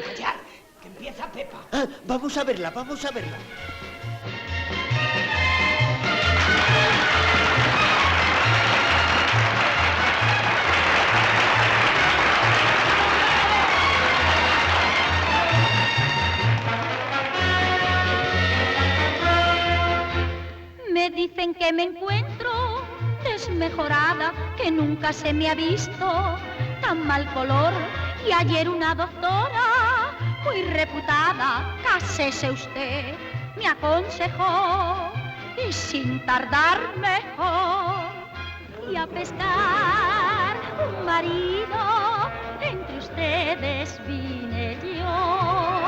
Callar, que empieza Pepa. Ah, vamos a verla, vamos a verla. Me dicen que me encuentro desmejorada, que nunca se me ha visto tan mal color. Y ayer una doctora muy reputada, cásese usted, me aconsejó. Y sin tardar mejor, y a pescar un marido, entre ustedes vine yo.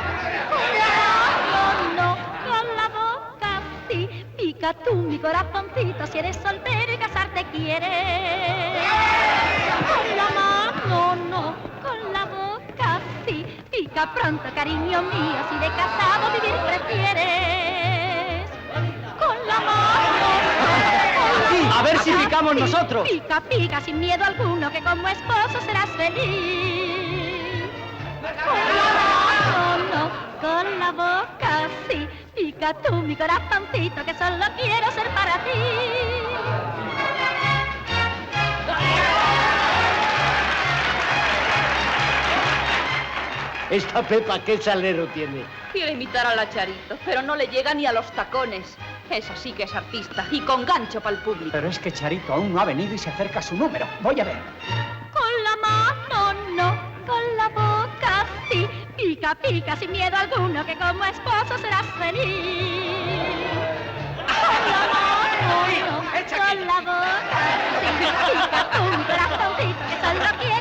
No, con la boca sí, pica tú mi corazoncito, si eres soltero y casarte quieres. Con la mano no, con la boca sí, pica pronto cariño mío, si de casado vivir prefieres. Con la mano no, A ver si picamos nosotros. Pica, pica sin miedo alguno, que como esposo serás feliz. Con la mano no, con la boca sí, pica tú mi corazoncito, que solo quiero ser para ti. Esta Pepa, ¿qué salero tiene? Quiere imitar a la Charito, pero no le llega ni a los tacones. Esa sí que es artista y con gancho para el público. Pero es que Charito aún no ha venido y se acerca a su número. Voy a ver. Con la mano no, con la boca sí, pica, pica sin miedo alguno, que como esposo serás feliz. Con la mano no, con la boca sí, pica tú mi corazoncito, que solo quiero